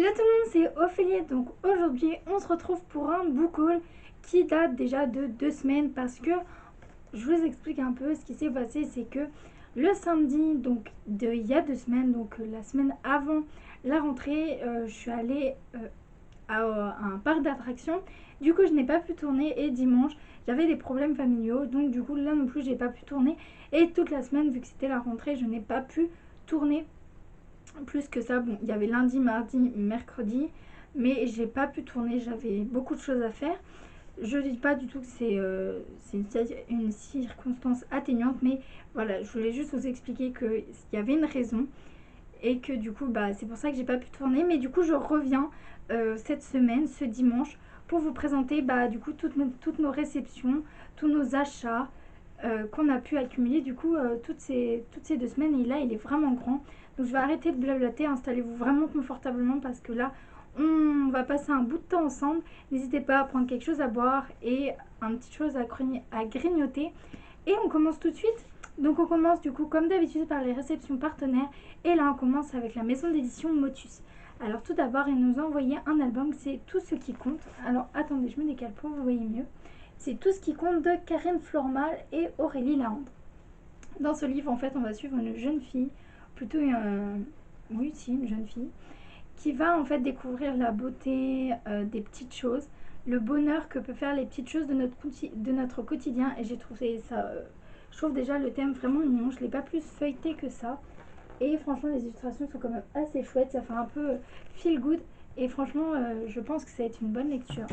Hello tout le monde, c'est Ophélie. Donc aujourd'hui on se retrouve pour un book haul qui date déjà de 2 semaines, parce que je vous explique un peu ce qui s'est passé. C'est que le samedi, donc il y a 2 semaines, donc la semaine avant la rentrée, je suis allée à un parc d'attractions. Du coup je n'ai pas pu tourner, et dimanche j'avais des problèmes familiaux, donc du coup là non plus j'ai pas pu tourner. Et toute la semaine, vu que c'était la rentrée, je n'ai pas pu tourner plus que ça. Bon, il y avait lundi, mardi, mercredi, mais j'ai pas pu tourner, j'avais beaucoup de choses à faire. Je dis pas du tout que c'est une circonstance atténuante, mais voilà, je voulais juste vous expliquer qu'il y avait une raison, et que du coup bah c'est pour ça que j'ai pas pu tourner. Mais du coup je reviens cette semaine, ce dimanche, pour vous présenter bah du coup toutes nos réceptions, tous nos achats qu'on a pu accumuler du coup toutes ces 2 semaines. Et là il est vraiment grand, donc je vais arrêter de blablater. Installez-vous vraiment confortablement, parce que là on va passer un bout de temps ensemble. N'hésitez pas à prendre quelque chose à boire et un petit chose à grignoter, et on commence tout de suite. Donc on commence du coup comme d'habitude par les réceptions partenaires, et là on commence avec la maison d'édition Motus. Alors tout d'abord ils nous ont envoyé un album, c'est Tout ce qui compte. Alors attendez, je me décale pour vous voyez mieux. C'est Tout ce qui compte de Karen Flormal et Aurélie Laandre. Dans ce livre en fait on va suivre une jeune fille, plutôt oui si une jeune fille, qui va en fait découvrir la beauté des petites choses, le bonheur que peut faire les petites choses de notre quotidien. Et j'ai trouvé ça, je trouve déjà le thème vraiment mignon, je l'ai pas plus feuilleté que ça. Et franchement les illustrations sont quand même assez chouettes, ça fait un peu feel good, et franchement je pense que ça va être une bonne lecture.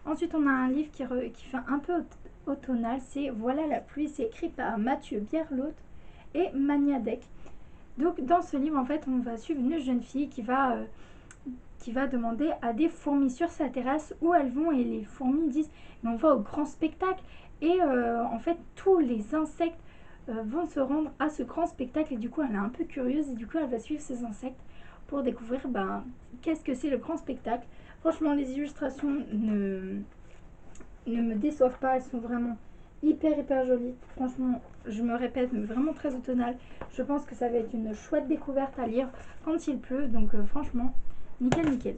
Ensuite on a un livre qui fait un peu automnal, c'est Voilà la pluie, c'est écrit par Mathieu Bierlotte et Maniadec. Donc dans ce livre en fait on va suivre une jeune fille qui va demander à des fourmis sur sa terrasse où elles vont, et les fourmis disent mais on va au grand spectacle. Et en fait tous les insectes vont se rendre à ce grand spectacle, et du coup elle est un peu curieuse, et du coup elle va suivre ces insectes pour découvrir qu'est-ce que c'est le grand spectacle. Franchement les illustrations ne me déçoivent pas, elles sont vraiment hyper jolies. Franchement je me répète, mais vraiment très automnale. Je pense que ça va être une chouette découverte à lire quand il pleut, donc franchement nickel.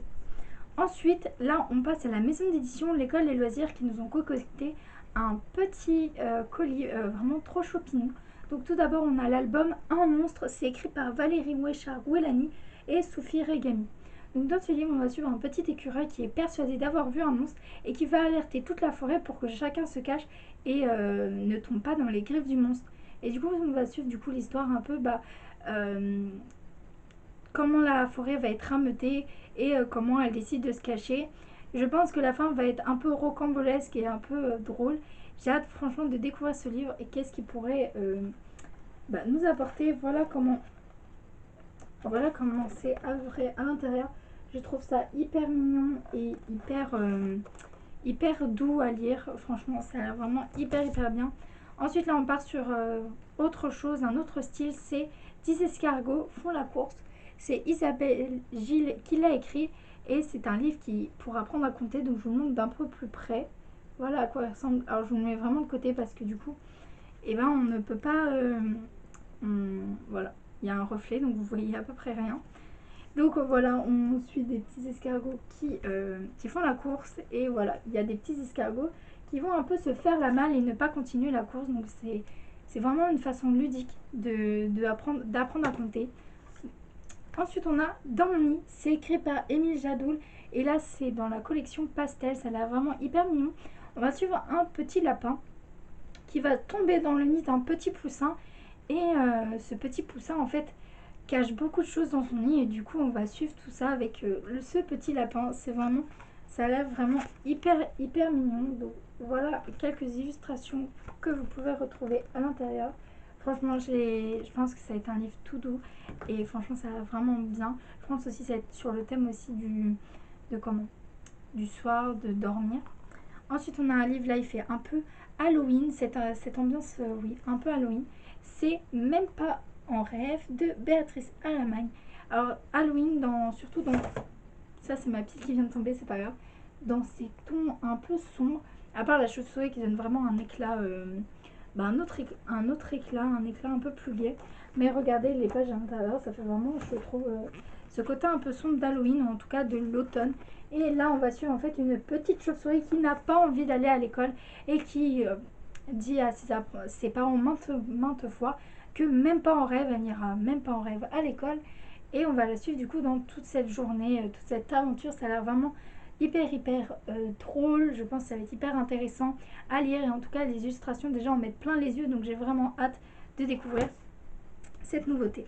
Ensuite, là, on passe à la maison d'édition L'école des loisirs, qui nous ont concocté un petit colis vraiment trop chopinou. Donc tout d'abord, on a l'album Un monstre, c'est écrit par Valérie Wechar-Wellani et Sophie Regami. Donc dans ce livre, on va suivre un petit écureuil qui est persuadé d'avoir vu un monstre, et qui va alerter toute la forêt pour que chacun se cache et ne tombe pas dans les griffes du monstre. Et du coup, on va suivre l'histoire un peu comment la forêt va être rameutée, et comment elle décide de se cacher. Je pense que la fin va être un peu rocambolesque et un peu drôle. J'ai hâte franchement de découvrir ce livre et qu'est-ce qu'il pourrait nous apporter. Voilà comment c'est à l'intérieur. Je trouve ça hyper mignon et hyper doux à lire. Franchement, ça a l'air vraiment hyper bien. Ensuite, là, on part sur autre chose, un autre style. C'est 10 escargots font la course. C'est Isabelle Gilles qui l'a écrit, et c'est un livre qui pour apprendre à compter. Donc, je vous le montre d'un peu plus près. Voilà à quoi il ressemble. Alors, je vous le mets vraiment de côté, parce que du coup, on ne peut pas. Voilà, il y a un reflet, donc vous voyez à peu près rien. Donc voilà, on suit des petits escargots qui font la course, et voilà, il y a des petits escargots qui vont un peu se faire la malle et ne pas continuer la course. Donc c'est vraiment une façon ludique d'apprendre à compter. Ensuite on a Dans mon nid, c'est écrit par Émile Jadoul, et là c'est dans la collection Pastel, ça a l'air vraiment hyper mignon. On va suivre un petit lapin qui va tomber dans le nid d'un petit poussin, et ce petit poussin en fait cache beaucoup de choses dans son nid, et du coup on va suivre tout ça avec ce petit lapin. Ça a l'air vraiment hyper mignon. Donc voilà quelques illustrations que vous pouvez retrouver à l'intérieur. Franchement je pense que ça va être un livre tout doux, et franchement ça a l'air vraiment bien. Je pense aussi que ça va être sur le thème aussi du soir, de dormir. Ensuite on a un livre, là il fait un peu Halloween, cette ambiance oui un peu Halloween. C'est Même pas en rêve de Béatrice Allemagne. Alors Halloween, surtout dans... Ça c'est ma pile qui vient de tomber, c'est pas grave. Dans ces tons un peu sombres, à part la chauve-souris qui donne vraiment un éclat, un autre éclat, un éclat un peu plus gai. Mais regardez les pages à l'intérieur, ça fait vraiment, je trouve, ce côté un peu sombre d'Halloween, ou en tout cas de l'automne. Et là, on va suivre en fait une petite chauve-souris qui n'a pas envie d'aller à l'école et qui dit à ses parents maintes fois que même pas en rêve, elle n'ira même pas en rêve à l'école. Et on va la suivre du coup dans toute cette journée, toute cette aventure. Ça a l'air vraiment hyper drôle. Je pense que ça va être hyper intéressant à lire. Et en tout cas, les illustrations déjà en mettent plein les yeux. Donc j'ai vraiment hâte de découvrir cette nouveauté.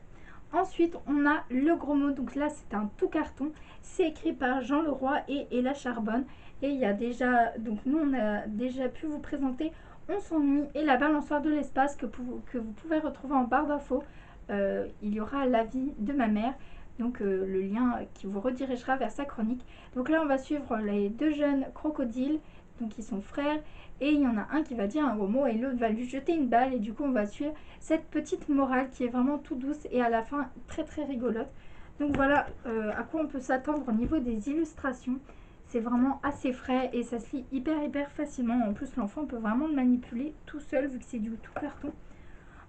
Ensuite, on a Le Gros Mot. Donc là, c'est un tout carton. C'est écrit par Jean Leroy et Ella Charbonne. Et il y a déjà, donc nous, on a déjà pu vous présenter On s'ennuie et La balançoire de l'espace que vous pouvez retrouver en barre d'infos. Il y aura l'avis de ma mère. Donc le lien qui vous redirigera vers sa chronique. Donc là, on va suivre les deux jeunes crocodiles. Donc ils sont frères. Et il y en a un qui va dire un gros mot et l'autre va lui jeter une balle. Et du coup, on va suivre cette petite morale qui est vraiment tout douce et à la fin très rigolote. Donc voilà à quoi on peut s'attendre au niveau des illustrations. C'est vraiment assez frais et ça se lit hyper facilement. En plus, l'enfant peut vraiment le manipuler tout seul vu que c'est du tout carton.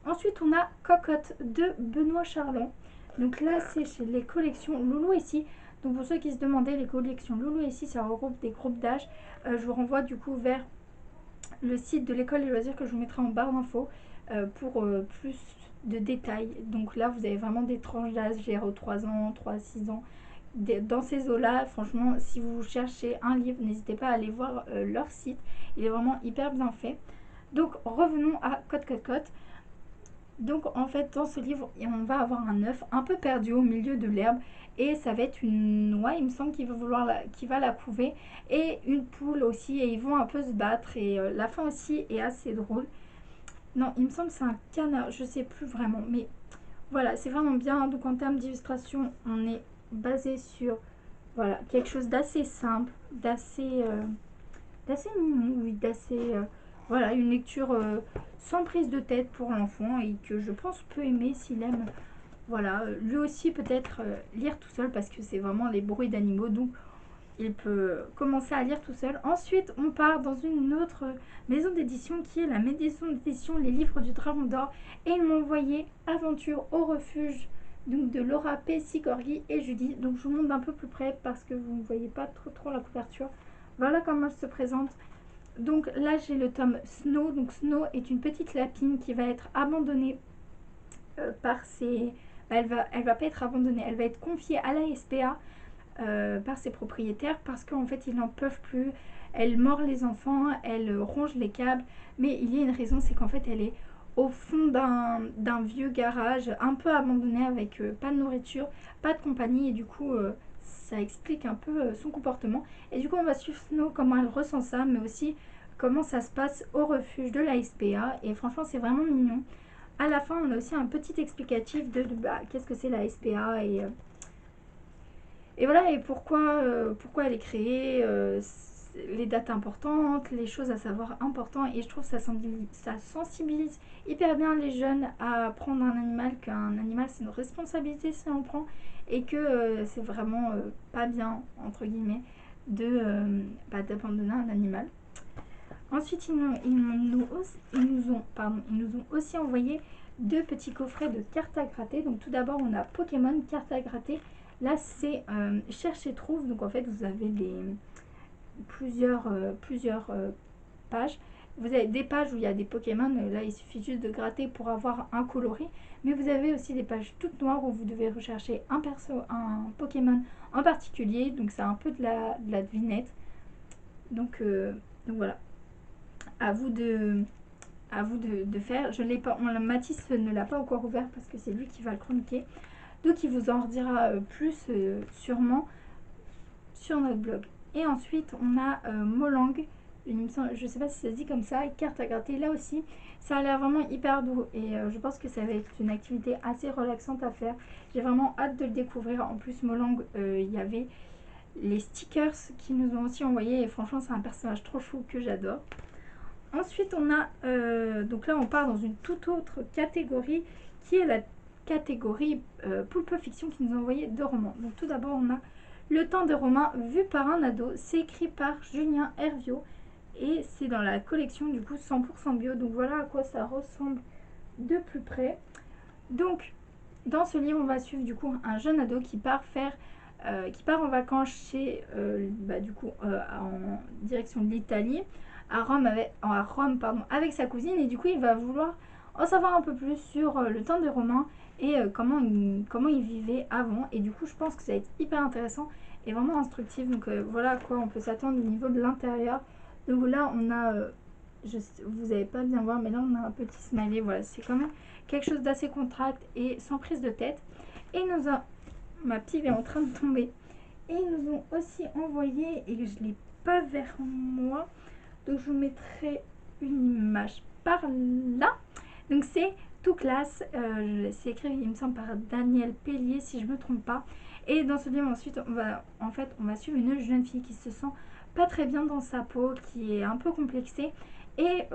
Ensuite, on a Cocotte de Benoît Charland. Donc là, c'est chez les collections Loulou ici. Donc pour ceux qui se demandaient, les collections Loulou ici, ça regroupe des groupes d'âge. Je vous renvoie du coup vers le site de l'école des loisirs que je vous mettrai en barre d'infos pour plus de détails. Donc là, vous avez vraiment des tranches d'âge, 0, 3 ans, 3, 6 ans. Dans ces eaux-là, franchement, si vous cherchez un livre, n'hésitez pas à aller voir leur site. Il est vraiment hyper bien fait. Donc revenons à Cote. Donc en fait, dans ce livre, on va avoir un œuf un peu perdu au milieu de l'herbe. Et ça va être une noix, il me semble, qui va la couver. Et une poule aussi. Et ils vont un peu se battre. Et la fin aussi est assez drôle. Non, il me semble que c'est un canard. Je sais plus vraiment. Mais voilà, c'est vraiment bien. Donc en termes d'illustration, on est basé sur voilà, quelque chose d'assez simple, d'assez mignon, oui, d'assez... voilà, une lecture sans prise de tête pour l'enfant et que je pense peut aimer s'il aime. Voilà, lui aussi peut-être lire tout seul parce que c'est vraiment les bruits d'animaux, donc il peut commencer à lire tout seul. Ensuite, on part dans une autre maison d'édition qui est la maison d'édition Les Livres du Dragon d'Or. Et ils m'ont envoyé Aventure au refuge, donc de Laura P. Sigorgui et Judy. Donc je vous montre d'un peu plus près parce que vous ne voyez pas trop la couverture. Voilà comment elle se présente. Donc là, j'ai le tome Snow. Donc Snow est une petite lapine qui va être abandonnée par ses... elle va pas être abandonnée, elle va être confiée à la SPA par ses propriétaires parce qu'en fait, ils n'en peuvent plus. Elle mord les enfants, elle ronge les câbles. Mais il y a une raison, c'est qu'en fait, elle est au fond d'un vieux garage, un peu abandonné avec pas de nourriture, pas de compagnie. Et du coup... ça explique un peu son comportement. Et du coup, on va suivre Snow, comment elle ressent ça, mais aussi comment ça se passe au refuge de la SPA. Et franchement, c'est vraiment mignon. À la fin, on a aussi un petit explicatif de qu'est-ce que c'est la SPA et voilà, et pourquoi elle est créée, les dates importantes, les choses à savoir importantes. Et je trouve que ça sensibilise hyper bien les jeunes à prendre un animal, qu'un animal c'est une responsabilité si on le prend, et que c'est vraiment pas bien, entre guillemets, d'abandonner un animal. Ensuite, ils nous ont aussi envoyé deux petits coffrets de cartes à gratter. Donc tout d'abord, on a Pokémon cartes à gratter. Là, c'est cherche et trouve. Donc en fait, vous avez plusieurs pages. Vous avez des pages où il y a des Pokémon. Là, il suffit juste de gratter pour avoir un coloris. Mais vous avez aussi des pages toutes noires où vous devez rechercher un Pokémon en particulier. Donc c'est un peu de la devinette. Donc voilà. À vous de faire. Je l'ai pas, Mathis ne l'a pas encore ouvert parce que c'est lui qui va le chroniquer. Donc il vous en redira plus sûrement sur notre blog. Et ensuite on a Molang. Je ne sais pas si ça se dit comme ça, carte à gratter. Là aussi, ça a l'air vraiment hyper doux et je pense que ça va être une activité assez relaxante à faire. J'ai vraiment hâte de le découvrir. En plus, Molang, il y avait les stickers qui nous ont aussi envoyé et franchement, c'est un personnage trop chou que j'adore. Ensuite, on a, donc là, on part dans une toute autre catégorie qui est la catégorie Poulpe Fiction qui nous a envoyé deux romans. Donc tout d'abord, on a Le Temps des Romains vu par un ado. C'est écrit par Julien Herviot et c'est dans la collection du coup 100% bio. Donc voilà à quoi ça ressemble de plus près. Donc dans ce livre, on va suivre du coup un jeune ado qui part en vacances chez, du coup, en direction de l'Italie, à Rome, pardon, avec sa cousine. Et du coup, il va vouloir en savoir un peu plus sur le temps des Romains et comment ils vivaient avant. Et du coup, je pense que ça va être hyper intéressant et vraiment instructif. Donc voilà à quoi on peut s'attendre au niveau de l'intérieur. Donc là, on a, vous n'allez pas bien voir, mais là, on a un petit smiley. Voilà, c'est quand même quelque chose d'assez contract et sans prise de tête. Et ma pile est en train de tomber. Et ils nous ont aussi envoyé, et je ne l'ai pas vers moi, donc je vous mettrai une image par là. Donc c'est Tout classe, c'est écrit il me semble par Daniel Pellier si je ne me trompe pas. Et dans ce livre ensuite on va suivre une jeune fille qui se sent pas très bien dans sa peau, qui est un peu complexée. Et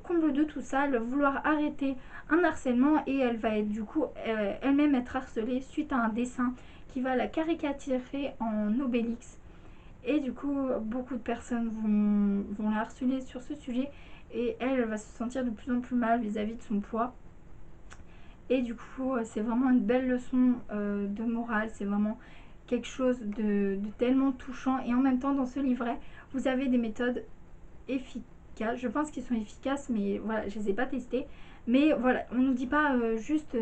comble de tout ça, elle va vouloir arrêter un harcèlement et elle va être du coup elle-même être harcelée suite à un dessin qui va la caricaturer en Obélix. Et du coup, beaucoup de personnes vont la harceler sur ce sujet. Et elle va se sentir de plus en plus mal vis-à-vis de son poids. Et du coup, c'est vraiment une belle leçon de morale. C'est vraiment quelque chose de tellement touchant. Et en même temps, dans ce livret, vous avez des méthodes efficaces. Je pense qu'ils sont efficaces, mais voilà, je ne les ai pas testées. Mais voilà, on ne nous dit pas juste...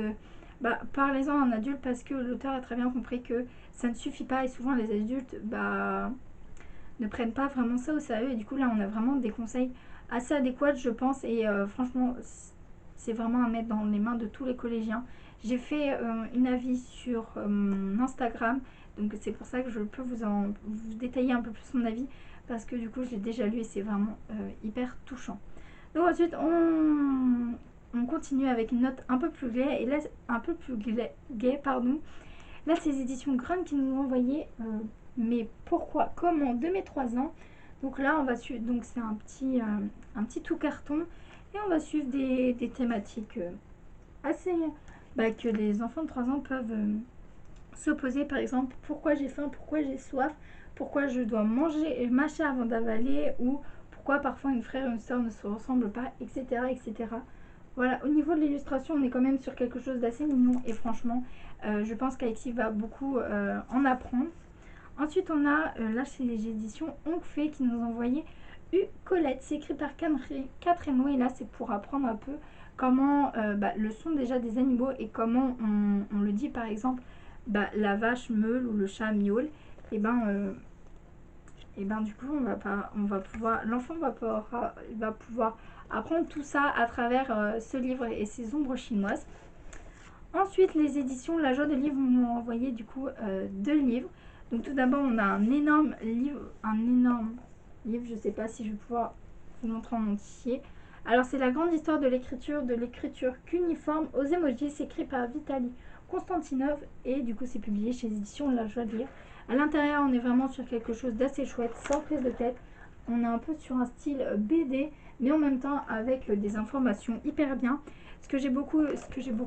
parlez-en à un adulte, parce que l'auteur a très bien compris que ça ne suffit pas. Et souvent, les adultes... ne prennent pas vraiment ça au sérieux. Et du coup, là, on a vraiment des conseils assez adéquats, je pense. Et franchement, c'est vraiment à mettre dans les mains de tous les collégiens. J'ai fait une avis sur mon Instagram. Donc, c'est pour ça que je peux vous détailler un peu plus mon avis. Parce que du coup, je l'ai déjà lu et c'est vraiment hyper touchant. Donc, ensuite, on continue avec une note un peu plus gaie. Et là, un peu plus gaie, pardon. Là, c'est les éditions Grun qui nous ont envoyé mais pourquoi, comment de mes 3 ans. Donc là, on va suivre, donc c'est un petit tout carton et on va suivre des thématiques assez que les enfants de 3 ans peuvent se poser. Par exemple, pourquoi j'ai faim, pourquoi j'ai soif, pourquoi je dois manger et mâcher avant d'avaler, ou pourquoi parfois une frère et une soeur ne se ressemblent pas, etc., etc. Voilà, au niveau de l'illustration, on est quand même sur quelque chose d'assez mignon et franchement, je pense qu'Alexis va beaucoup en apprendre. Ensuite, on a, là chez les éditions Oncle qui nous ont envoyé Colette. C'est écrit par Catherine et là c'est pour apprendre un peu comment le son déjà des animaux et comment on le dit, par exemple la vache meule ou le chat miaule. Et du coup l'enfant va pouvoir apprendre tout ça à travers ce livre et ses ombres chinoises. Ensuite, les éditions La Joie de Livre m'ont envoyé du coup 2 livres. Donc tout d'abord, on a un énorme livre, je ne sais pas si je vais pouvoir vous montrer en entier. Alors c'est la grande histoire de l'écriture cuniforme aux emojis, c'est écrit par Vitaly Konstantinov et du coup c'est publié chez les éditions La Joie de Lire. À l'intérieur, on est vraiment sur quelque chose d'assez chouette, sans prise de tête. On est un peu sur un style BD, mais en même temps avec des informations hyper bien. Ce que j'ai beaucoup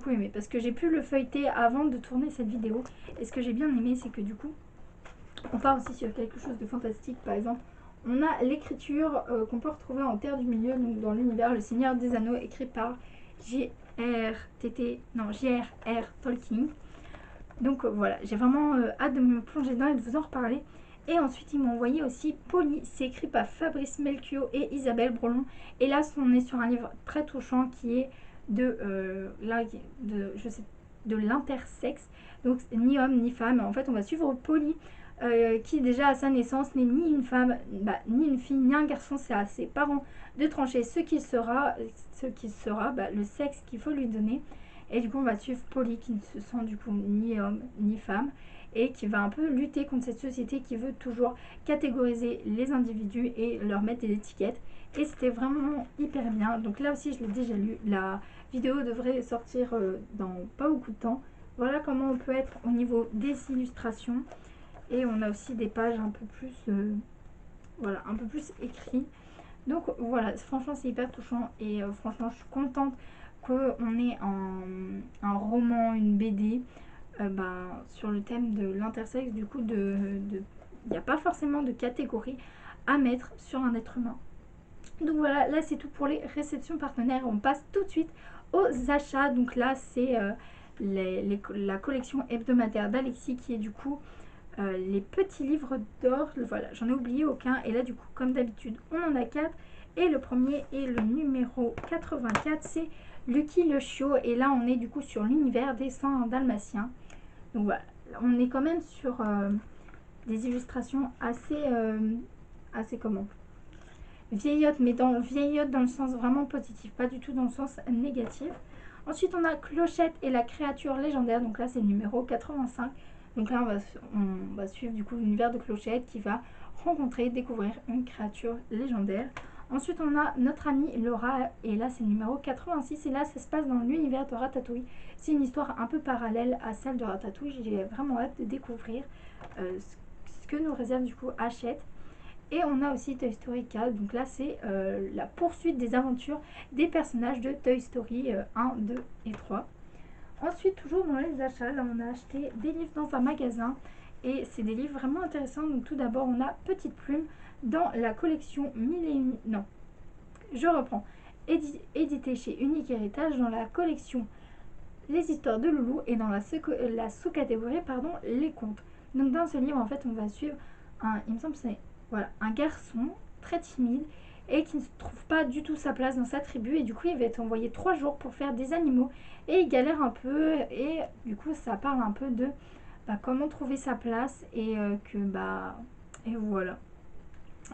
aimé, parce que j'ai pu le feuilleter avant de tourner cette vidéo. Et ce que j'ai bien aimé, c'est que du coup, on part aussi sur quelque chose de fantastique. Par exemple, on a l'écriture qu'on peut retrouver en Terre du Milieu, donc dans l'univers Le Seigneur des Anneaux, écrit par J.R.R. Tolkien. Donc voilà, j'ai vraiment hâte de me plonger dedans et de vous en reparler. Et ensuite, ils m'ont envoyé aussi Polly. C'est écrit par Fabrice Melchior et Isabelle Brolon. Et là, on est sur un livre très touchant qui est de l'intersexe. Donc, ni homme ni femme. En fait, on va suivre Polly qui, déjà à sa naissance, n'est ni une femme, ni une fille, ni un garçon. C'est à ses parents de trancher ce qu'il sera, le sexe qu'il faut lui donner. Et du coup, on va suivre Polly qui ne se sent du coup ni homme ni femme et qui va un peu lutter contre cette société qui veut toujours catégoriser les individus et leur mettre des étiquettes. Et c'était vraiment hyper bien. Donc là aussi, je l'ai déjà lu. La vidéo devrait sortir dans pas beaucoup de temps. Voilà comment on peut être au niveau des illustrations. Et on a aussi des pages un peu plus, un peu plus écrites. Donc voilà, franchement c'est hyper touchant et franchement je suis contente qu'on ait un roman, une BD sur le thème de l'intersexe. Du coup, il n'y a pas forcément de catégorie à mettre sur un être humain. Donc voilà, là c'est tout pour les réceptions partenaires. On passe tout de suite aux achats. Donc là c'est la collection hebdomadaire d'Alexis qui est du coup les petits livres d'or. Voilà, j'en ai oublié aucun. Et là, du coup, comme d'habitude, on en a 4. Et le premier est le numéro 84, c'est Lucky le chiot. Et là, on est du coup sur l'univers des 101 dalmatiens. Donc voilà, on est quand même sur des illustrations assez comment vieillotte, mais vieillotte dans le sens vraiment positif, pas du tout dans le sens négatif. Ensuite, on a Clochette et la créature légendaire. Donc là, c'est le numéro 85. Donc là, on va suivre du coup l'univers de Clochette qui va rencontrer, découvrir une créature légendaire. Ensuite, on a notre amie Laura, et là, c'est le numéro 86. Et là, ça se passe dans l'univers de Ratatouille. C'est une histoire un peu parallèle à celle de Ratatouille. J'ai vraiment hâte de découvrir ce que nous réserve du coup Hachette. Et on a aussi Toy Story 4, donc là c'est la poursuite des aventures des personnages de Toy Story 1, 2 et 3. Ensuite, toujours dans les achats, là on a acheté des livres dans un magasin et c'est des livres vraiment intéressants. Donc tout d'abord on a Petite Plume dans la collection non, je reprends, édité chez Unique Héritage dans la collection Les Histoires de Loulou et dans la sous-catégorie les contes. Donc dans ce livre en fait on va suivre il me semble que c'est un garçon très timide et qui ne trouve pas du tout sa place dans sa tribu et du coup il va être envoyé 3 jours pour faire des animaux et il galère un peu et du coup ça parle un peu de comment trouver sa place et et voilà,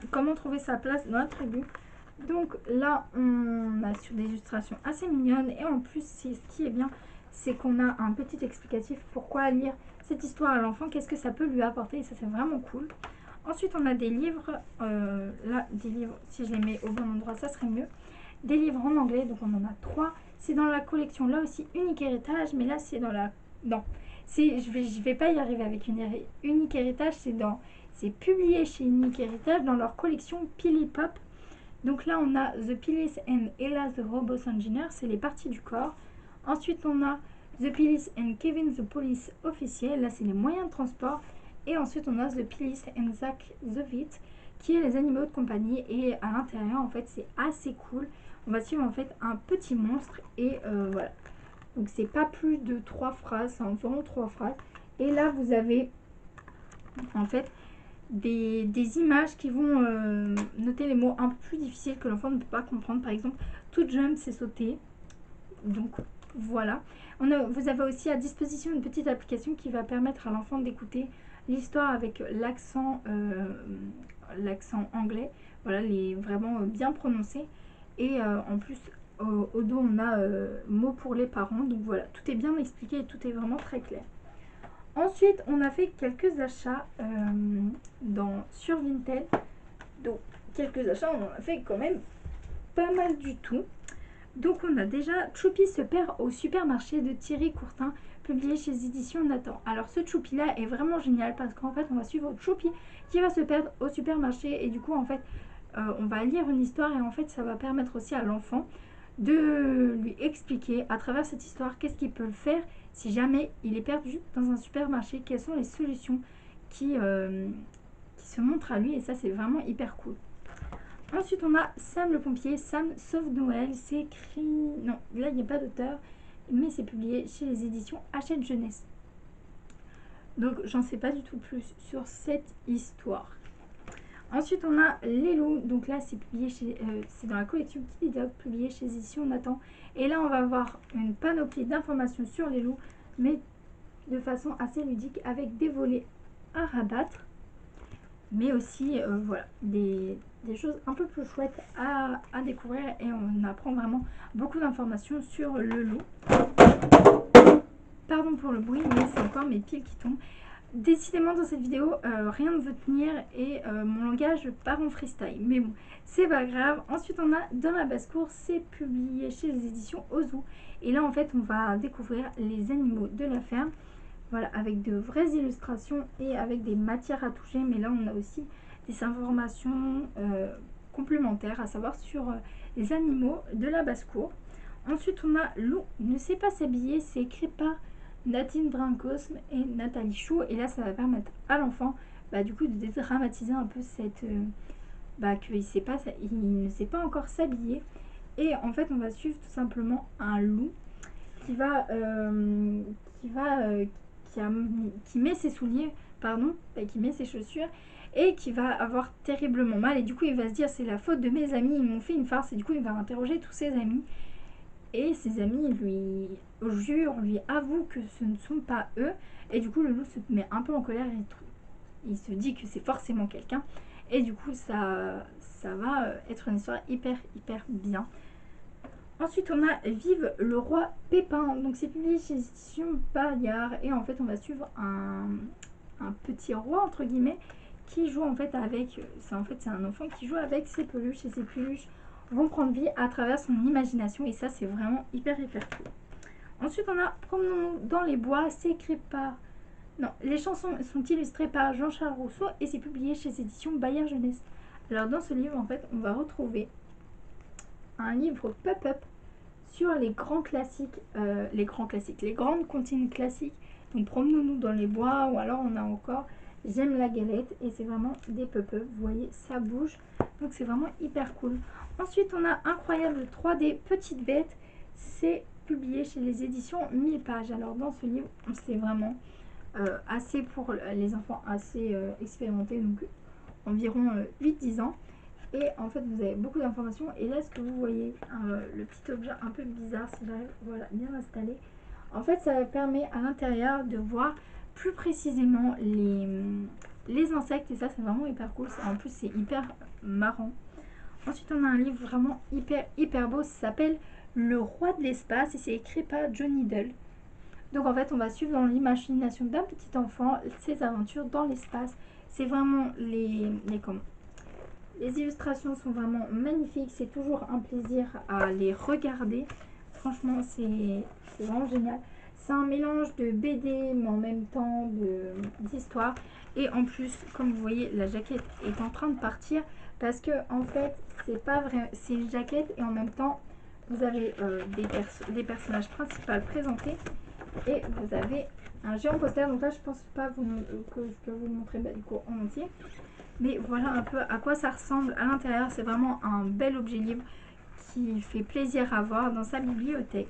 comment trouver sa place dans la tribu. Donc là on a sur des illustrations assez mignonnes et en plus ce qui est bien c'est qu'on a un petit explicatif pourquoi lire cette histoire à l'enfant, qu'est-ce que ça peut lui apporter et ça c'est vraiment cool. Ensuite, on a des livres, là, des livres, si je les mets au bon endroit, ça serait mieux. Des livres en anglais, donc on en a 3. C'est dans la collection, là aussi, Unique Héritage, mais là, c'est dans la... Non, je vais pas y arriver avec Unique Héritage, c'est publié chez Unique Héritage dans leur collection Pilly Pop. Donc là, on a The Phyllis and Ella the Robot Engineer, c'est les parties du corps. Ensuite, on a The Phyllis and Kevin the Police Officier, là, c'est les moyens de transport. Et ensuite, on a The Phyllis and Zach the Vet, qui est les animaux de compagnie. Et à l'intérieur, en fait, c'est assez cool. On va suivre en fait un petit monstre. Et voilà. Donc, c'est pas plus de 3 phrases, c'est environ 3 phrases. Et là, vous avez en fait des images qui vont noter les mots un peu plus difficiles que l'enfant ne peut pas comprendre. Par exemple, to jump, c'est sauter. Donc, voilà. Vous avez aussi à disposition une petite application qui va permettre à l'enfant d'écouter l'histoire avec l'accent anglais, voilà, vraiment bien prononcé. Et en plus, au dos, on a mots pour les parents. Donc voilà, tout est bien expliqué et tout est vraiment très clair. Ensuite, on a fait quelques achats sur Vinted. Donc, quelques achats, on en a fait quand même pas mal du tout. Donc on a déjà Choupi se perd au supermarché de Thierry Courtin, publié chez Éditions Nathan. Alors ce Choupi là est vraiment génial parce qu'en fait on va suivre Choupi qui va se perdre au supermarché et du coup en fait on va lire une histoire et en fait ça va permettre aussi à l'enfant de lui expliquer à travers cette histoire qu'est-ce qu'il peut faire si jamais il est perdu dans un supermarché, quelles sont les solutions qui se montrent à lui et ça c'est vraiment hyper cool. Ensuite, on a Sam le pompier, Sam sauve Noël. C'est écrit... Non, là, il n'y a pas d'auteur, mais c'est publié chez les éditions Hachette Jeunesse. Donc, j'en sais pas du tout plus sur cette histoire. Ensuite, on a Les Loups. Donc là, c'est publié c'est dans la collection Kiddy Dog, publié chez les éditions Nathan. Et là, on va avoir une panoplie d'informations sur les loups, mais de façon assez ludique, avec des volets à rabattre. Mais aussi voilà, des choses un peu plus chouettes à découvrir et on apprend vraiment beaucoup d'informations sur le loup. Pardon pour le bruit, mais c'est encore mes piles qui tombent. Décidément dans cette vidéo, rien ne veut tenir et mon langage part en freestyle. Mais bon, c'est pas grave. Ensuite, on a Dans la basse-cour, c'est publié chez les éditions Ozu. Et là, en fait, on va découvrir les animaux de la ferme. Voilà, avec de vraies illustrations et avec des matières à toucher. Mais là, on a aussi des informations complémentaires, à savoir sur les animaux de la basse-cour. Ensuite, on a Lou ne sait pas s'habiller. C'est écrit par Nadine Brincosme et Nathalie Chou. Et là, ça va permettre à l'enfant du coup de dédramatiser un peu cette... qu'il ne sait pas encore s'habiller. Et en fait, on va suivre tout simplement un loup qui va, qui va, qui met ses souliers, pardon, qui met ses chaussures et qui va avoir terriblement mal. Et du coup, il va se dire c'est la faute de mes amis, ils m'ont fait une farce. Et du coup, il va interroger tous ses amis. Et ses amis lui jurent, lui avouent que ce ne sont pas eux. Et du coup, le loup se met un peu en colère et il se dit que c'est forcément quelqu'un. Et du coup, ça va être une histoire hyper bien. Ensuite, on a Vive le roi Pépin. Donc, c'est publié chez Éditions Bayard. Et en fait, on va suivre un petit roi, entre guillemets, qui joue en fait avec. C'est un enfant qui joue avec ses peluches. Et ses peluches vont prendre vie à travers son imagination. Et ça, c'est vraiment hyper cool. Ensuite, on a Promenons-nous dans les bois. C'est écrit par. Non, les chansons sont illustrées par Jean-Charles Rousseau. Et c'est publié chez Éditions Bayard Jeunesse. Alors, dans ce livre, en fait, on va retrouver un livre pop-up sur les grands classiques, les grandes comptines classiques. Donc Promenons-nous dans les bois, ou alors on a encore J'aime la galette, et c'est vraiment des pop-up, vous voyez, ça bouge, donc c'est vraiment hyper cool. Ensuite, on a Incroyable 3D Petite Bête, c'est publié chez les éditions 1000 pages. Alors dans ce livre, c'est vraiment assez pour les enfants assez expérimentés, donc environ 8-10 ans. Et en fait, vous avez beaucoup d'informations. Et là, ce que vous voyez, le petit objet un peu bizarre, si j'arrive, voilà, bien installé. En fait, ça permet à l'intérieur de voir plus précisément les insectes. Et ça, c'est vraiment hyper cool. En plus, c'est hyper marrant. Ensuite, on a un livre vraiment hyper beau. Ça s'appelle Le Roi de l'espace. Et c'est écrit par Johnny Dull. Donc, en fait, on va suivre dans l'imagination d'un petit enfant ses aventures dans l'espace. C'est vraiment les illustrations sont vraiment magnifiques, c'est toujours un plaisir à les regarder. Franchement, c'est vraiment génial. C'est un mélange de BD, mais en même temps d'histoire. Et en plus, comme vous voyez, la jaquette est en train de partir parce que en fait, c'est pas vrai, c'est une jaquette et en même temps, vous avez des personnages principaux présentés et vous avez un géant poster. Donc là, je pense pas que je peux vous le montrer du coup en entier. Mais voilà un peu à quoi ça ressemble à l'intérieur. C'est vraiment un bel objet livre qui fait plaisir à voir dans sa bibliothèque.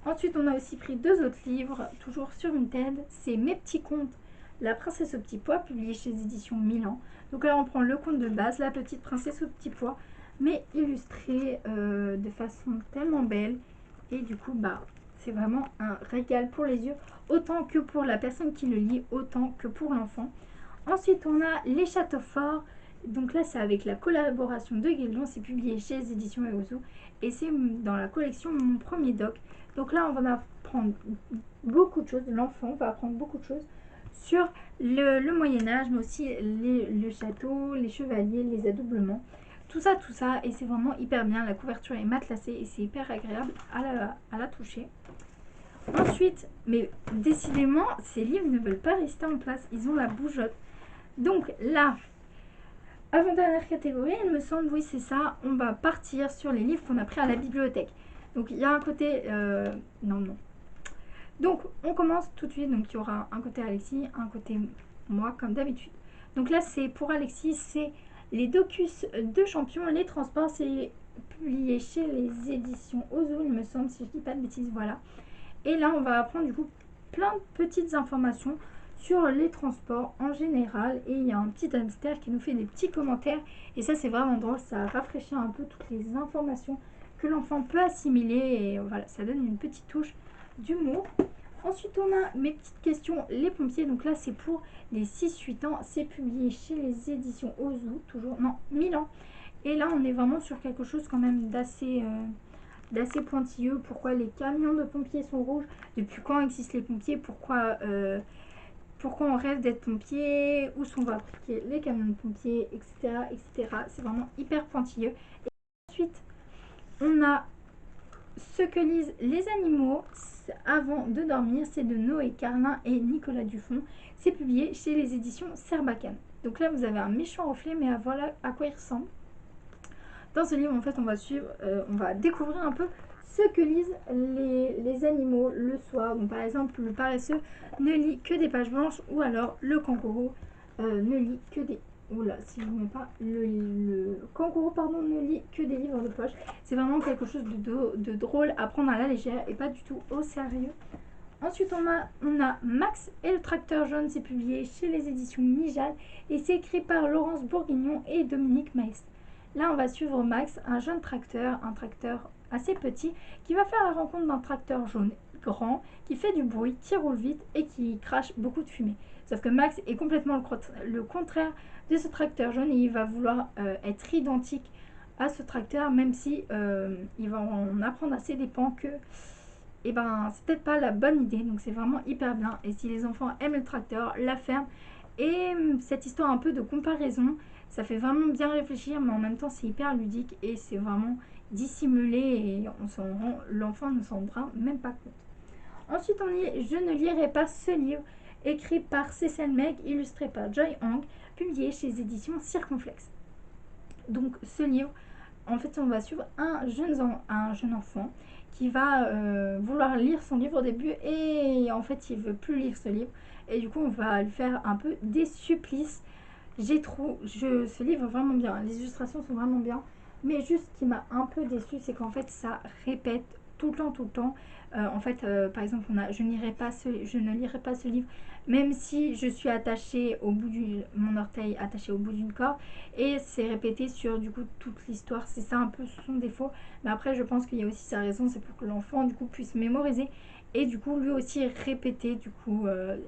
Ensuite, on a aussi pris 2 autres livres, toujours sur Vinted. C'est Mes petits contes, La princesse au petit pois, publié chez les éditions Milan. Donc là, on prend le conte de base, La petite princesse au petit pois, mais illustré de façon tellement belle. Et du coup, c'est vraiment un régal pour les yeux, autant que pour la personne qui le lit, autant que pour l'enfant. Ensuite, on a Les Châteaux Forts. Donc là, c'est avec la collaboration de Guéldon. C'est publié chez les éditions Eozu. Et c'est dans la collection Mon Premier Doc. Donc là, on va apprendre beaucoup de choses. L'enfant va apprendre beaucoup de choses sur le Moyen-Âge, mais aussi le château, les chevaliers, les adoublements. Tout ça. Et c'est vraiment hyper bien. La couverture est matelassée et c'est hyper agréable à la toucher. Ensuite, mais décidément, ces livres ne veulent pas rester en place. Ils ont la bougeotte. Donc là, avant-dernière catégorie, il me semble, oui c'est ça, on va partir sur les livres qu'on a pris à la bibliothèque. Donc il y a un côté... non. Donc on commence tout de suite, donc il y aura un côté Alexis, un côté moi comme d'habitude. Donc là c'est pour Alexis, c'est les docus de champion, les transports, c'est publié chez les éditions Ozo, il me semble, si je dis pas de bêtises, voilà. Et là on va apprendre du coup plein de petites informations sur les transports en général. Et il y a un petit hamster qui nous fait des petits commentaires. Et ça, c'est vraiment drôle. Ça rafraîchit un peu toutes les informations que l'enfant peut assimiler. Et voilà, ça donne une petite touche d'humour. Ensuite, on a mes petites questions, les pompiers. Donc là, c'est pour les 6-8 ans. C'est publié chez les éditions Ozu, toujours, non, Milan. Et là, on est vraiment sur quelque chose quand même d'assez pointilleux. Pourquoi les camions de pompiers sont rouges? Depuis quand existent les pompiers? Pourquoi on rêve d'être pompier? Où sont fabriqués les camions de pompiers, etc. C'est vraiment hyper pointilleux. Et ensuite, on a ce que lisent les animaux avant de dormir. C'est de Noé Carlin et Nicolas Dufont. C'est publié chez les éditions Serbacane. Donc là, vous avez un méchant reflet, mais voilà à quoi il ressemble. Dans ce livre, en fait, on va découvrir un peu ce que lisent les animaux le soir. Donc, par exemple, le paresseux ne lit que des pages blanches, ou alors le kangourou ne lit que des Oula, si je ne mets pas le kangourou, pardon, ne lit que des livres de poche. C'est vraiment quelque chose de drôle à prendre à la légère et pas du tout au sérieux. Ensuite, on a Max et le tracteur jaune. C'est publié chez les éditions Mijal et c'est écrit par Laurence Bourguignon et Dominique Maes. Là, on va suivre Max, un jeune tracteur, un tracteur assez petit, qui va faire la rencontre d'un tracteur jaune grand, qui fait du bruit, qui roule vite et qui crache beaucoup de fumée. Sauf que Max est complètement le contraire de ce tracteur jaune et il va vouloir être identique à ce tracteur, même si il va en apprendre à ses dépens que et ben c'est peut-être pas la bonne idée. Donc c'est vraiment hyper bien. Et si les enfants aiment le tracteur, la ferme et cette histoire un peu de comparaison, ça fait vraiment bien réfléchir, mais en même temps c'est hyper ludique et c'est vraiment dissimulé et l'enfant ne s'en rend même pas compte. Ensuite on lit Je ne lirai pas ce livre, écrit par Cécile Meg, illustré par Joy Hang, publié chez les éditions Circonflexe. Donc ce livre, en fait on va suivre un jeune enfant qui va vouloir lire son livre au début et en fait il veut plus lire ce livre et du coup on va lui faire un peu des supplices. Ce livre est vraiment bien, les illustrations sont vraiment bien, mais juste ce qui m'a un peu déçu, c'est qu'en fait ça répète tout le temps. Par exemple, je ne lirai pas ce livre, même si je suis attachée mon orteil attaché au bout d'une corde, et c'est répété sur du coup toute l'histoire. C'est ça un peu son défaut, mais après je pense qu'il y a aussi sa raison, c'est pour que l'enfant du coup puisse mémoriser et du coup lui aussi répéter du coup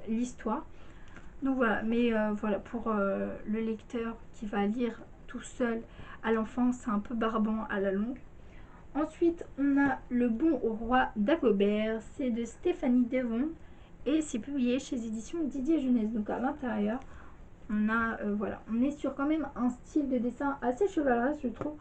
l'histoire. Donc voilà, mais voilà, pour le lecteur qui va lire tout seul à l'enfant, c'est un peu barbant à la longue. Ensuite, on a Le Bon Roi d'Agobert, c'est de Stéphanie Devon et c'est publié chez les éditions Didier Jeunesse. Donc à l'intérieur, on a voilà, on est sur quand même un style de dessin assez chevaleresque, je trouve.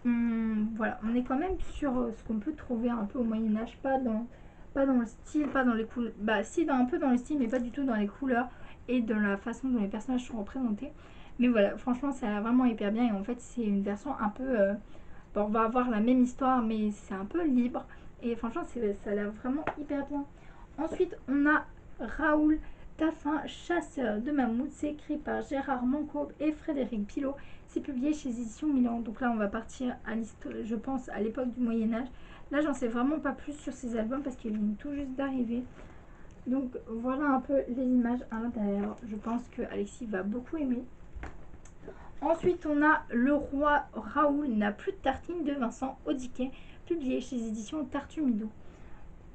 On est quand même sur ce qu'on peut trouver un peu au Moyen-Âge, pas dans le style, pas dans les couleurs. Bah si, un peu dans le style, mais pas du tout dans les couleurs et dans la façon dont les personnages sont représentés. Mais voilà, franchement, ça a l'air vraiment hyper bien et en fait, c'est une version un peu bon, on va avoir la même histoire, mais c'est un peu libre. Et franchement, ça a l'air vraiment hyper bien. Ensuite, on a Raoul Taffin, chasseur de mammouths. C'est écrit par Gérard Mancobe et Frédéric Pilot. C'est publié chez Éditions Milan. Donc là, on va partir à l'histoire, je pense, à l'époque du Moyen-Âge. Là, j'en sais vraiment pas plus sur ces albums parce qu'ils viennent tout juste d'arriver. Donc voilà un peu les images à l'intérieur. Je pense que Alexis va beaucoup aimer. Ensuite, on a Le Roi Raoul n'a plus de tartine de Vincent Audiquet, publié chez les éditions Tartumido.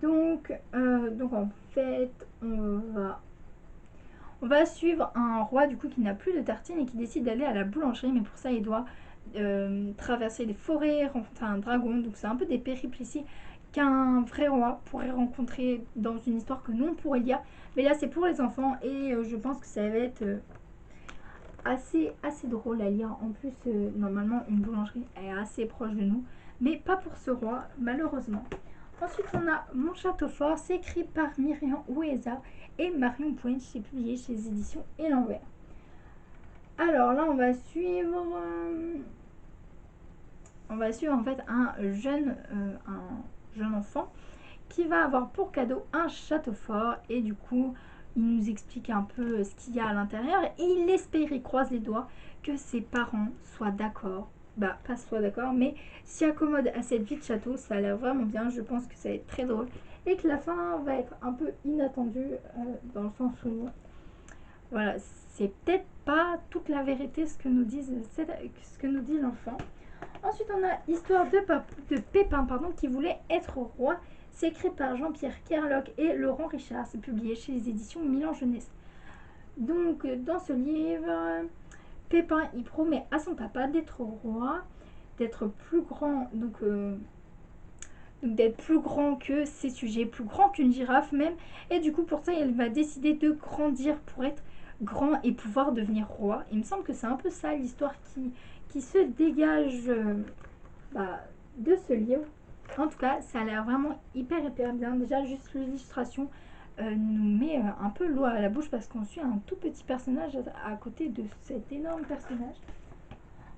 Donc en fait, on va suivre un roi du coup qui n'a plus de tartine et qui décide d'aller à la boulangerie, mais pour ça il doit traverser les forêts, rencontrer un dragon. Donc c'est un peu des péripéties qu'un vrai roi pourrait rencontrer dans une histoire que nous on pourrait lire. Mais là c'est pour les enfants et je pense que ça va être assez drôle à lire. En plus, normalement, une boulangerie est assez proche de nous, mais pas pour ce roi, malheureusement. Ensuite, on a Mon Château Fort, c'est écrit par Myriam Oueza et Marion Poinch, c'est publié chez les éditions Elenvers. Alors là, on va suivre en fait un jeune enfant qui va avoir pour cadeau un château fort et du coup il nous explique un peu ce qu'il y a à l'intérieur et il espère, il croise les doigts que ses parents soient d'accord, bah pas soient d'accord, mais s'y accommodent à cette vie de château. Ça a l'air vraiment bien, je pense que ça va être très drôle et que la fin va être un peu inattendue dans le sens où voilà, c'est peut-être pas toute la vérité ce que nous dit l'enfant. Ensuite, on a Histoire de Pépin qui voulait être roi. C'est écrit par Jean-Pierre Kerlock et Laurent Richard. C'est publié chez les éditions Milan Jeunesse. Donc, dans ce livre, Pépin, il promet à son papa d'être roi, d'être plus grand, d'être plus grand que ses sujets, plus grand qu'une girafe même. Et du coup, pour ça, il va décider de grandir pour être grand et pouvoir devenir roi. Il me semble que c'est un peu ça l'histoire qui se dégage de ce livre. En tout cas, ça a l'air vraiment hyper bien. Déjà, juste l'illustration nous met un peu l'eau à la bouche parce qu'on suit un tout petit personnage à côté de cet énorme personnage.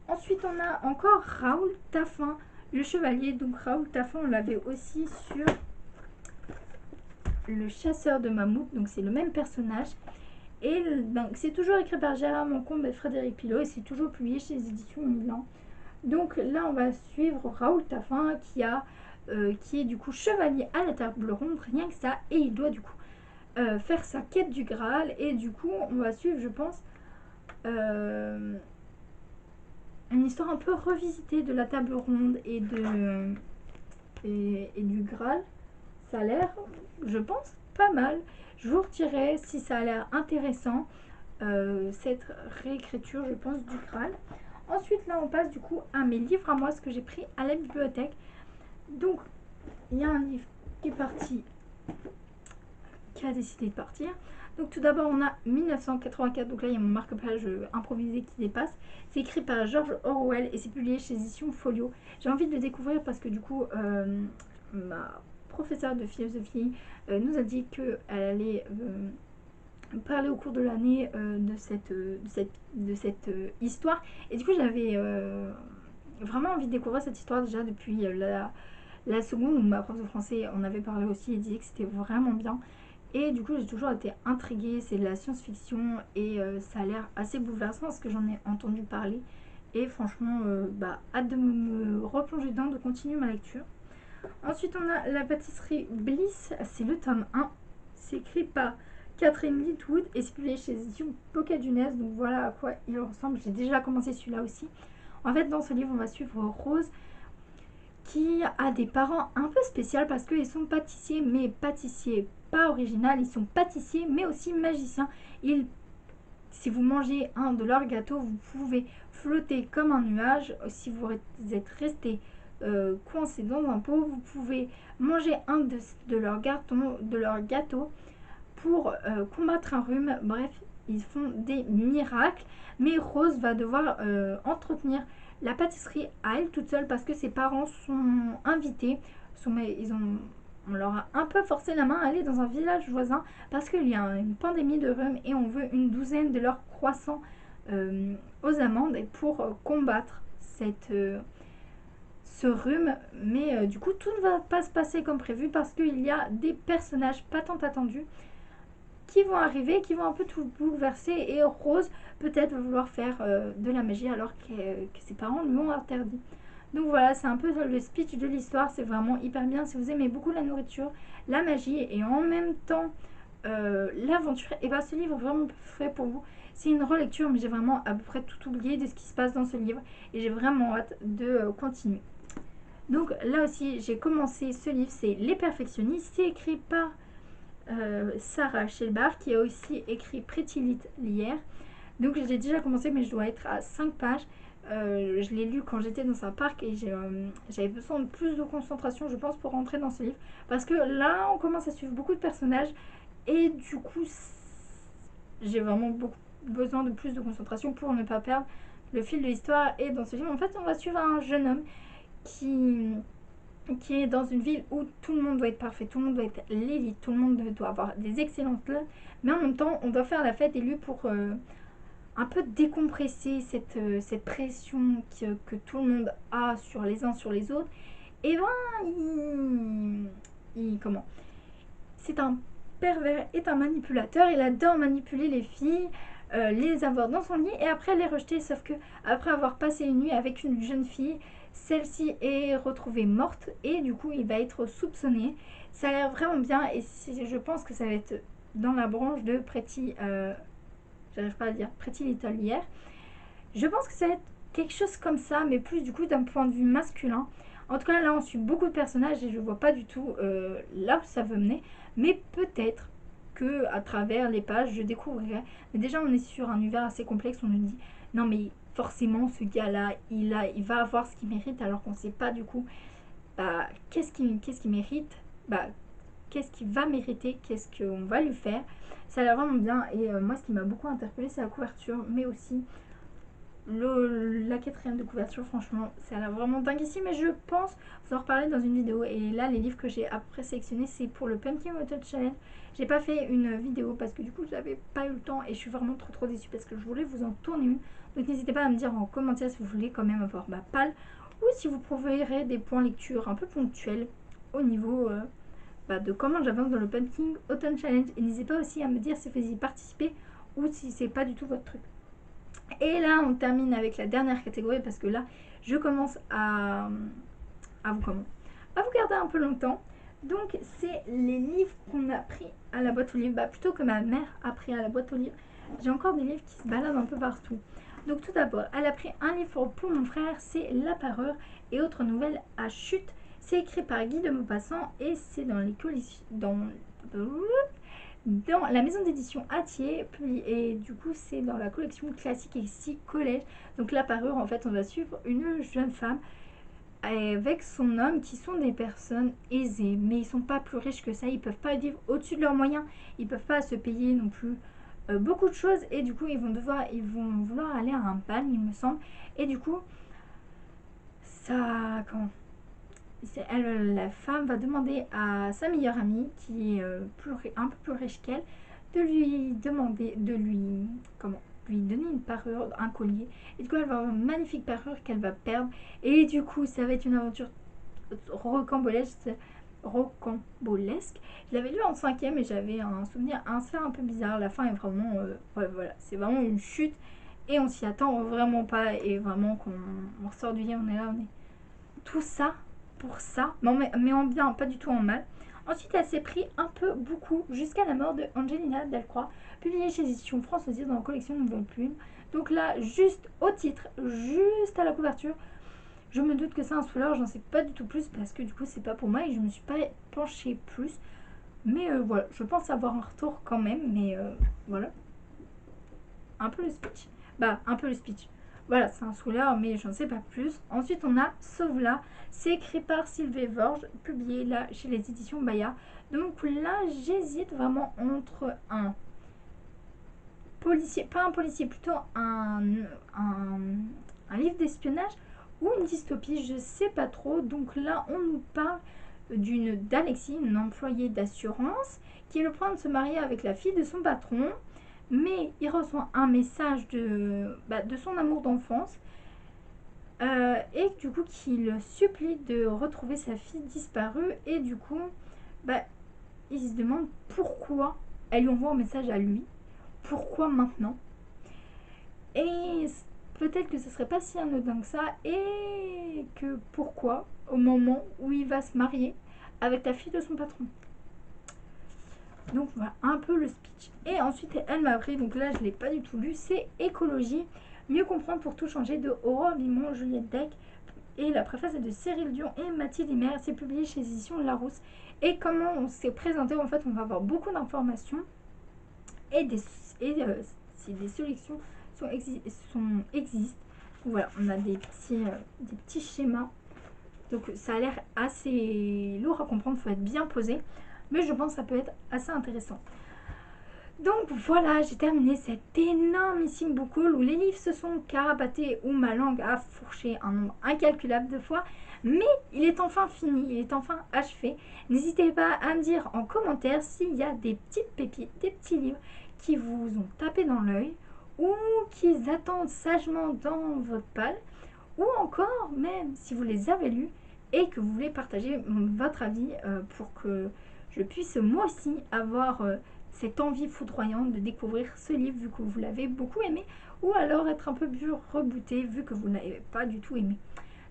Ensuite, on a encore Raoul Taffin, le chevalier. Donc Raoul Taffin, on l'avait aussi sur Le Chasseur de mammouths. Donc c'est le même personnage. Et donc c'est toujours écrit par Gérard Moncombe et Frédéric Pilot et c'est toujours publié chez les éditions Milan. Donc là on va suivre Raoul Taffin qui est du coup chevalier à la table ronde, rien que ça, et il doit du coup faire sa quête du Graal. Et du coup on va suivre, je pense, une histoire un peu revisitée de la table ronde et du Graal. Ça a l'air, je pense, pas mal. Je vous retirerai si ça a l'air intéressant, cette réécriture, je pense, du Graal. Ensuite, là, on passe du coup à mes livres à moi, ce que j'ai pris à la bibliothèque. Donc, il y a un livre qui est parti, qui a décidé de partir. Donc, tout d'abord, on a 1984. Donc là, il y a mon marque-page improvisé qui dépasse. C'est écrit par George Orwell et c'est publié chez Éditions Folio. J'ai envie de le découvrir parce que du coup, ma professeure de philosophie nous a dit qu'elle allait parler au cours de l'année de cette histoire. Et du coup, j'avais vraiment envie de découvrir cette histoire déjà depuis la seconde où ma prof de français en avait parlé aussi et disait que c'était vraiment bien. Et du coup, j'ai toujours été intriguée. C'est de la science-fiction et ça a l'air assez bouleversant parce que j'en ai entendu parler. Et franchement, hâte de me replonger dedans, de continuer ma lecture. Ensuite, on a La pâtisserie Bliss, c'est le tome 1. C'est écrit par Catherine Litwood et c'est publié chez Édition Pocahontas. Donc voilà à quoi il ressemble. J'ai déjà commencé celui-là aussi. En fait, dans ce livre, on va suivre Rose qui a des parents un peu spéciaux parce qu'ils sont pâtissiers, mais pâtissiers pas original. Ils sont pâtissiers, mais aussi magiciens. Si vous mangez un de leurs gâteaux, vous pouvez flotter comme un nuage. Si vous êtes resté coincé dans un pot, vous pouvez manger un de leurs gâteaux pour combattre un rhume. Bref, ils font des miracles. Mais Rose va devoir entretenir la pâtisserie à elle toute seule parce que ses parents sont invités. On leur a un peu forcé la main à aller dans un village voisin parce qu'il y a une pandémie de rhume et on veut une douzaine de leurs croissants aux amandes pour combattre ce rhume. Mais du coup, tout ne va pas se passer comme prévu parce qu'il y a des personnages pas tant attendus qui vont arriver, qui vont un peu tout bouleverser. Et Rose, peut-être, va vouloir faire de la magie alors que ses parents lui ont interdit. Donc voilà, c'est un peu le speech de l'histoire. C'est vraiment hyper bien. Si vous aimez beaucoup la nourriture, la magie et en même temps l'aventure, et bien ce livre est vraiment fait pour vous. C'est une relecture, mais j'ai vraiment à peu près tout oublié de ce qui se passe dans ce livre. Et j'ai vraiment hâte de continuer. Donc là aussi, j'ai commencé ce livre, c'est Les Perfectionnistes. C'est écrit par Sarah Shelbar qui a aussi écrit Pretty Little Liars. Donc j'ai déjà commencé mais je dois être à 5 pages. Je l'ai lu quand j'étais dans un parc et j'avais besoin de plus de concentration je pense pour rentrer dans ce livre. Parce que là on commence à suivre beaucoup de personnages et du coup j'ai vraiment beaucoup besoin de plus de concentration pour ne pas perdre le fil de l'histoire. Et dans ce livre en fait on va suivre un jeune homme qui est dans une ville où tout le monde doit être parfait, tout le monde doit être l'élite, tout le monde doit avoir des excellentes notes, mais en même temps on doit faire la fête et lui pour un peu décompresser cette pression que tout le monde a sur les uns sur les autres. Et ben comment, c'est un pervers, est un manipulateur, il adore manipuler les filles, les avoir dans son lit et après les rejeter. Sauf que après avoir passé une nuit avec une jeune fille, celle-ci est retrouvée morte et du coup il va être soupçonné. Ça a l'air vraiment bien et je pense que ça va être dans la branche de j'arrive pas à dire, Pretty Little Liars. Je pense que ça va être quelque chose comme ça, mais plus du coup d'un point de vue masculin. En tout cas, là, on suit beaucoup de personnages et je vois pas du tout là où ça veut mener. Mais peut-être que à travers les pages, je découvrirai. Mais déjà, on est sur un univers assez complexe. On nous dit, non mais forcément, ce gars-là, il va avoir ce qu'il mérite, alors qu'on sait pas du coup qu'est-ce qu'il mérite, qu'est-ce qu'il va mériter, qu'est-ce qu'on va lui faire. Ça a l'air vraiment bien. Et moi, ce qui m'a beaucoup interpellée, c'est la couverture, mais aussi la quatrième de couverture. Franchement, ça a l'air vraiment dingue ici, mais je pense vous en reparler dans une vidéo. Et là, les livres que j'ai après sélectionnés, c'est pour le Pumpkin Autumn Challenge. J'ai pas fait une vidéo parce que du coup, j'avais pas eu le temps et je suis vraiment trop déçue parce que je voulais vous en tourner une. Donc n'hésitez pas à me dire en commentaire si vous voulez quand même avoir ma palle ou si vous préférez des points lecture un peu ponctuels au niveau de comment j'avance dans le Pumpkin Autumn Challenge. Et n'hésitez pas aussi à me dire si vous y participez ou si c'est pas du tout votre truc. Et là on termine avec la dernière catégorie parce que là je commence à vous garder un peu longtemps. Donc c'est les livres qu'on a pris à la boîte aux livres, plutôt que ma mère a pris à la boîte aux livres. J'ai encore des livres qui se baladent un peu partout. Donc tout d'abord, elle a pris un livre pour mon frère, c'est La Parure et autres nouvelles à chute. C'est écrit par Guy de Maupassant et c'est dans les dans la maison d'édition Hatier, et du coup c'est dans la collection classique et ici collège. Donc La Parure, en fait on va suivre une jeune femme avec son homme qui sont des personnes aisées, mais ils sont pas plus riches que ça, ils peuvent pas vivre au-dessus de leurs moyens, ils peuvent pas se payer non plus beaucoup de choses, et du coup ils vont vouloir aller à un bal il me semble, et du coup ça la femme va demander à sa meilleure amie qui est un peu plus riche qu'elle de lui demander de lui donner une parure, un collier, et du coup elle va avoir une magnifique parure qu'elle va perdre, et du coup ça va être une aventure rocambolesque. Je l'avais lu en 5ème et j'avais un souvenir un peu bizarre. La fin est vraiment voilà, c'est vraiment une chute et on s'y attend vraiment pas, et vraiment quand on ressort du lit on est là, on est tout ça pour ça, mais en bien, pas du tout en mal. Ensuite, elle s'est pris un peu beaucoup jusqu'à la mort de Angelina Delcroix, publiée chez Édition France aussi dans la collection Nouvelle Plume. Donc là, juste au titre, juste à la couverture, je me doute que c'est un thriller, j'en sais pas du tout plus parce que du coup c'est pas pour moi et je me suis pas penchée plus. Mais voilà, je pense avoir un retour quand même, mais voilà. Un peu le speech. Un peu le speech. Voilà, c'est un thriller, mais j'en sais pas plus. Ensuite, on a Sauve-la. C'est écrit par Sylvain Vorge, publié là chez les éditions Bayard. Donc là, j'hésite vraiment entre un policier, pas un policier, plutôt un livre d'espionnage ou une dystopie, je sais pas trop. Donc là, on nous parle d'Alexis, une employée d'assurance, qui est le point de se marier avec la fille de son patron. Mais il reçoit un message de son amour d'enfance et du coup qui le supplie de retrouver sa fille disparue, et du coup il se demande pourquoi elle lui envoie un message à lui, pourquoi maintenant, et peut-être que ce serait pas si anodin que ça, et que pourquoi au moment où il va se marier avec la fille de son patron. Donc voilà un peu le speech. Et ensuite elle m'a appris, donc là je l'ai pas du tout lu, c'est Écologie, mieux comprendre pour tout changer de Aurore Vimont, Juliette Deck, et la préface est de Cyril Dion et Mathilde Imer. C'est publié chez Éditions Larousse. Et comment on s'est présenté, en fait on va avoir beaucoup d'informations et si des solutions existent. Voilà, on a des petits schémas. Donc ça a l'air assez lourd à comprendre, il faut être bien posé. Mais je pense que ça peut être assez intéressant. Donc voilà, j'ai terminé cet énormissime book haul où les livres se sont carapatés, où ma langue a fourché un nombre incalculable de fois. Mais il est enfin fini, il est enfin achevé. N'hésitez pas à me dire en commentaire s'il y a des petites pépites, des petits livres qui vous ont tapé dans l'œil ou qui attendent sagement dans votre palle, ou encore même si vous les avez lus et que vous voulez partager votre avis pour que je puisse moi aussi avoir cette envie foudroyante de découvrir ce livre vu que vous l'avez beaucoup aimé, ou alors être un peu plus rebooté vu que vous n'avez pas du tout aimé.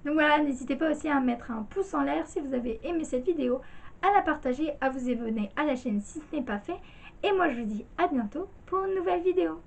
Donc voilà, n'hésitez pas aussi à mettre un pouce en l'air si vous avez aimé cette vidéo, à la partager, à vous abonner à la chaîne si ce n'est pas fait, et moi je vous dis à bientôt pour une nouvelle vidéo.